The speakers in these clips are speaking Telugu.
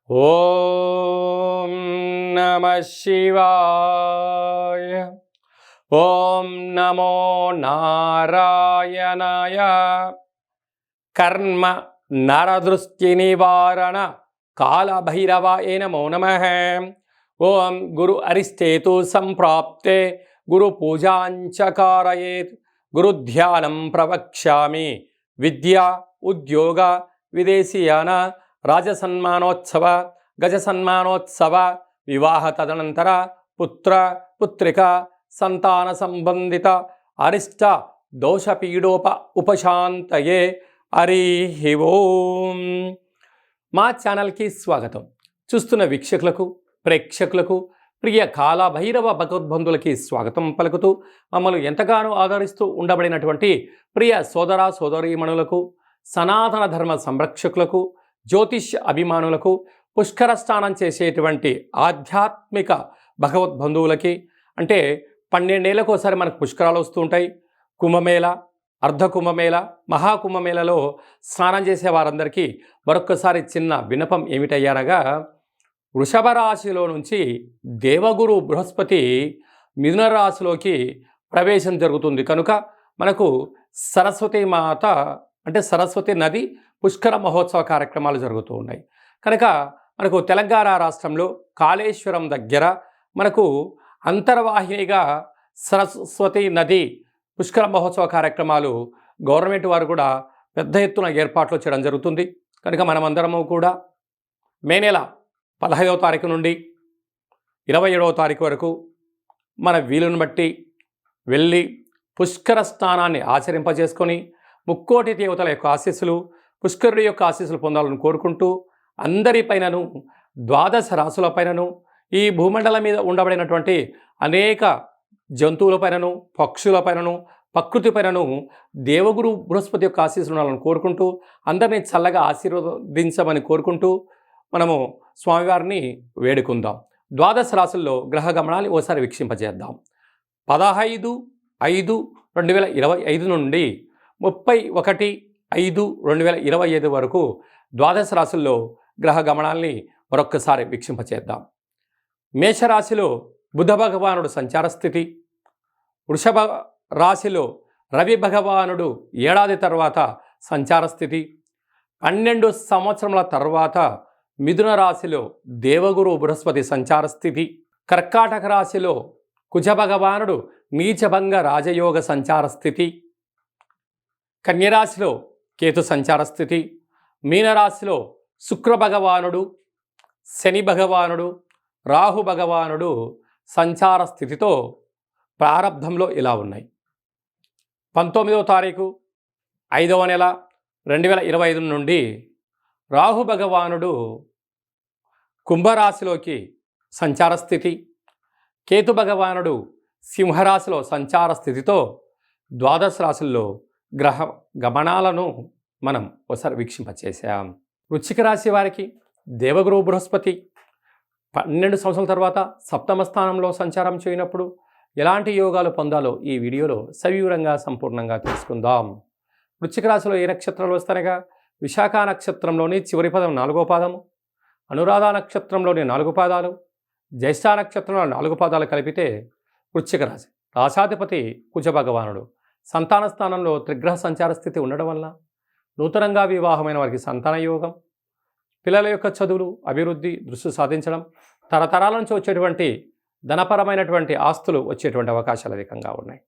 ఓం నమః శివాయ. ఓం నమో నారాయణాయ. కర్మ నరదృష్టి నివారణ కాళభైరవాయ నమో నమః. ఓం గురు అరిష్టేతు సంప్రాప్తే గురు పూజాంచ కారయేత్. గురుధ్యానం ప్రవక్ష్యామి. విద్యా ఉద్యోగ విదేశీయాన రాజసన్మానోత్సవ గజసన్మానోత్సవ వివాహ తదనంతర పుత్ర పుత్రిక సంతాన సంబంధిత అరిష్ట దోషపీడోప ఉపశాంతయే. హరి ఓం. మా ఛానల్కి స్వాగతం. చూస్తున్న వీక్షకులకు ప్రేక్షకులకు ప్రియ కాళభైరవ భగవద్బంధులకి స్వాగతం పలుకుతూ మమ్మల్ని ఎంతగానో ఆదరిస్తూ ఉండబడినటువంటి ప్రియ సోదర సోదరీమణులకు, సనాతన ధర్మ సంరక్షకులకు, జ్యోతిష్య అభిమానులకు, పుష్కర స్నానం చేసేటువంటి ఆధ్యాత్మిక భగవద్బంధువులకి, అంటే 12 ఏళ్ళకు ఒకసారి మనకు పుష్కరాలు వస్తూ ఉంటాయి. కుంభమేళ, అర్ధ కుంభమేళ, మహాకుంభమేళలో స్నానం చేసే వారందరికీ మరొక్కసారి చిన్న విన్నపం ఏమిటయ్యారగా, వృషభ రాశిలో నుంచి దేవగురు బృహస్పతి మిథున రాశిలోకి ప్రవేశం జరుగుతుంది కనుక మనకు సరస్వతి మాత అంటే సరస్వతి నది పుష్కర మహోత్సవ కార్యక్రమాలు జరుగుతూ ఉన్నాయి. కనుక మనకు తెలంగాణ రాష్ట్రంలో కాళేశ్వరం దగ్గర మనకు అంతర్వాహినిగా సరస్వతి నది పుష్కర మహోత్సవ కార్యక్రమాలు గవర్నమెంట్ వారు కూడా పెద్ద ఎత్తున ఏర్పాట్లు చేయడం జరుగుతుంది. కనుక మనమందరము కూడా మే నెల 15వ తారీఖు నుండి 27వ తారీఖు వరకు మన వీలును బట్టి వెళ్ళి పుష్కర స్నానాన్ని ఆచరింపజేసుకొని ముక్కోటి దేవతల యొక్క ఆశీస్సులు, పుష్కరుడి యొక్క ఆశీస్సులు పొందాలని కోరుకుంటూ, అందరిపైనను 12 రాశులపైనను, ఈ భూమండలం మీద ఉండబడినటువంటి అనేక జంతువులపైనను, పక్షులపైనను, ప్రకృతిపైనను దేవగురు బృహస్పతి యొక్క ఆశీస్సులు ఉండాలని కోరుకుంటూ, అందరినీ చల్లగా ఆశీర్వదించమని కోరుకుంటూ మనము స్వామివారిని వేడుకుందాం. 12 రాశుల్లో గ్రహ గమనాన్ని ఓసారి వీక్షింపజేద్దాం. 15/5/2025 నుండి 31/5/2025 వరకు 12 రాశుల్లో గ్రహ గమనాల్ని మరొక్కసారి వీక్షింపచేద్దాం. మేషరాశిలో బుధ భగవానుడు సంచార స్థితి, వృషభ రాశిలో రవి భగవానుడు ఏడాది తర్వాత సంచార స్థితి, 12 సంవత్సరముల తర్వాత మిథున రాశిలో దేవగురు బృహస్పతి సంచార స్థితి, కర్కాటక రాశిలో కుజ భగవానుడు నీచభంగ రాజయోగ సంచార స్థితి, కన్యరాశిలో కేతు సంచార స్థితి, మీనరాశిలో శుక్ర భగవానుడు, శని భగవానుడు, రాహు భగవానుడు సంచార స్థితితో ప్రారంభంలో ఇలా ఉన్నాయి. 19వ తారీఖు 5వ నెల 2025 నుండి రాహు భగవానుడు కుంభరాశిలోకి సంచార స్థితి, కేతు భగవానుడు సింహరాశిలో సంచార స్థితితో 12 రాశుల్లో గ్రహ గమనాలను మనం ఒకసారి వీక్షింపచేసాం. వృశ్చిక రాశి వారికి దేవగురు బృహస్పతి 12 సంవత్సరాల తర్వాత సప్తమ స్థానంలో సంచారం చేయనప్పుడు ఎలాంటి యోగాలు పొందాలో ఈ వీడియోలో సవివరంగా సంపూర్ణంగా తెలుసుకుందాం. వృశ్చిక రాశిలో ఏ నక్షత్రాలు వస్తాయనగా, విశాఖ నక్షత్రంలోని చివరి పదం 4వ పాదము, అనురాధ నక్షత్రంలోని 4 పాదాలు, జ్యేష్ఠ నక్షత్రంలో 4 పాదాలు కలిపితే వృశ్చిక రాశి. రాశాధిపతి కుజ భగవానుడు. సంతాన స్థానంలో త్రిగ్రహ సంచార స్థితి ఉండడం వల్ల నూతనంగా వివాహమైన వారికి సంతాన యోగం, పిల్లల యొక్క చదువులు, అభివృద్ధి, దృష్టి సాధించడం, తరతరాల నుంచి వచ్చేటువంటి ధనపరమైనటువంటి ఆస్తులు వచ్చేటువంటి అవకాశాలు అధికంగా ఉన్నాయి.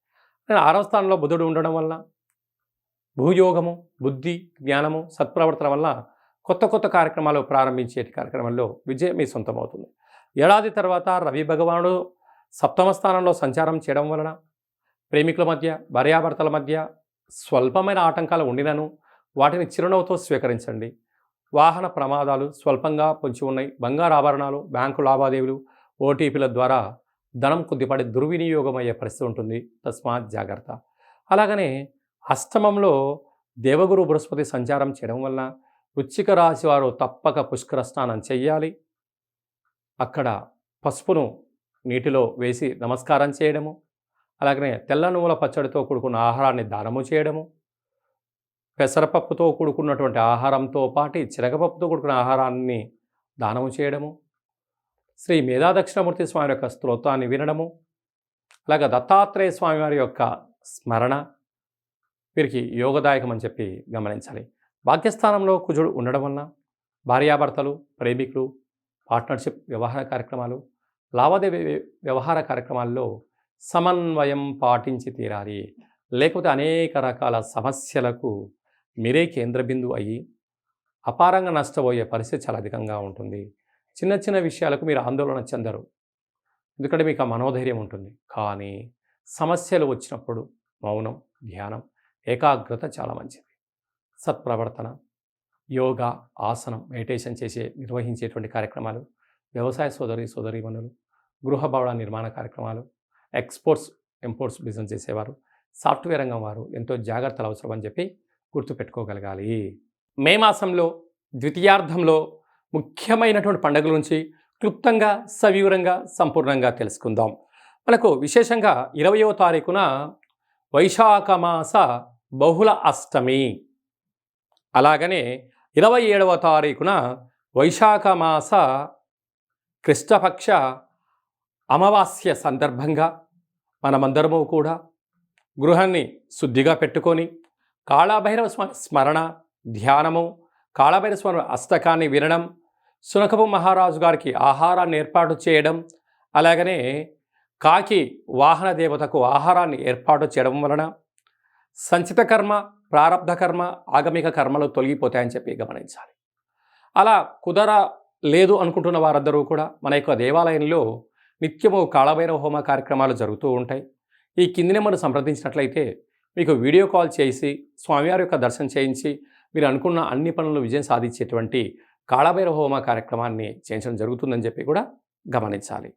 6వ స్థానంలో బుధుడు ఉండడం వల్ల భూయోగము, బుద్ధి, జ్ఞానము, సత్ప్రవర్తన వల్ల కొత్త కొత్త కార్యక్రమాలు ప్రారంభించే కార్యక్రమంలో విజయం మీ సొంతమవుతుంది. ఏడాది తర్వాత రవి భగవానుడు సప్తమ స్థానంలో సంచారం చేయడం వలన ప్రేమికుల మధ్య, భార్యాభర్తల మధ్య స్వల్పమైన ఆటంకాలు ఉండినను వాటిని చిరునవ్వుతో స్వీకరించండి. వాహన ప్రమాదాలు స్వల్పంగా పొంచి ఉన్నాయి. బంగారు ఆభరణాలు, బ్యాంకు లావాదేవీలు, ఓటీపీల ద్వారా ధనం కొద్దిపాటి దుర్వినియోగం అయ్యే పరిస్థితి ఉంటుంది. తస్మాత్ జాగ్రత్త. అలాగనే అష్టమంలో దేవగురు బృహస్పతి సంచారం చేయడం వల్ల వృశ్చిక రాశి వారు తప్పక పుష్కర స్నానం చెయ్యాలి. అక్కడ పసుపును నీటిలో వేసి నమస్కారం చేయడము, అలాగనే తెల్ల నువ్వుల పచ్చడితో కూడుకున్న ఆహారాన్ని దానము చేయడము, పెసరపప్పుతో కూడుకున్నటువంటి ఆహారంతో పాటు శనగపప్పుతో కూడుకున్న ఆహారాన్ని దానము చేయడము, శ్రీ మేధా దక్షిణామూర్తి స్వామి యొక్క స్తోత్రాన్ని వినడము, అలాగే దత్తాత్రేయ స్వామి వారి యొక్క స్మరణ వీరికి యోగదాయకం అని చెప్పి గమనించాలి. భాగ్యస్థానంలో కుజుడు ఉండడం వలన భార్యాభర్తలు, ప్రేమికులు, పార్ట్నర్షిప్ వ్యవహార కార్యక్రమాలు, లావాదేవీ వ్యవహార కార్యక్రమాల్లో సమన్వయం పాటించి తీరాలి. లేకపోతే అనేక రకాల సమస్యలకు మీరే కేంద్ర బిందువు అయ్యి అపారంగా నష్టపోయే పరిస్థితి చాలా అధికంగా ఉంటుంది. చిన్న చిన్న విషయాలకు మీరు ఆందోళన చెందరు, ఎందుకంటే మీకు ఆ మనోధైర్యం ఉంటుంది. కానీ సమస్యలు వచ్చినప్పుడు మౌనం, ధ్యానం, ఏకాగ్రత చాలా మంచిది. సత్ప్రవర్తన, యోగా, ఆసనం, మెడిటేషన్ నిర్వహించేటువంటి కార్యక్రమాలు, వ్యవసాయ సోదరీమణులు, గృహ భవన నిర్మాణ కార్యక్రమాలు, ఎక్స్పోర్ట్స్ ఇంపోర్ట్స్ బిజినెస్ చేసేవారు, సాఫ్ట్వేర్ రంగం వారు ఎంతో జాగ్రత్తలు అవసరం అని చెప్పి గుర్తుపెట్టుకోగలగాలి. మే మాసంలో ద్వితీయార్థంలో ముఖ్యమైనటువంటి పండుగల నుంచి క్లుప్తంగా, సవివరంగా, సంపూర్ణంగా తెలుసుకుందాం. మనకు విశేషంగా 20వ తారీఖున వైశాఖ మాస బహుళ అష్టమి, అలాగనే 27వ తారీఖున వైశాఖ మాస కృష్ణపక్ష అమావాస్య సందర్భంగా మనమందరము కూడా గృహాన్ని శుద్ధిగా పెట్టుకొని కాళభైరవ స్వామి స్మరణ, ధ్యానము, కాళభైరవ స్వామి అష్టకాన్ని వినడం, సునకపు మహారాజు గారికి ఆహారాన్ని ఏర్పాటు చేయడం, అలాగనే కాకి వాహన దేవతకు ఆహారాన్ని ఏర్పాటు చేయడం వలన సంచిత కర్మ, ప్రారబ్ధ కర్మ, ఆగమిక కర్మలు తొలగిపోతాయని చెప్పి గమనించాలి. అలా కుదరలేదు అనుకుంటున్న వారందరూ కూడా మన యొక్క దేవాలయంలో నిత్యము కాళభైరవ హోమ కార్యక్రమాలు జరుగుతూ ఉంటాయి. ఈ కింది నెంబర్ను సంప్రదించినట్లయితే మీకు వీడియో కాల్ చేసి స్వామివారి యొక్క దర్శనం చేయించి మీరు అనుకున్న అన్ని పనులను విజయం సాధించేటువంటి కాళభైరవ హోమ కార్యక్రమాన్ని చేయించడం జరుగుతుందని చెప్పి కూడా గమనించాలి.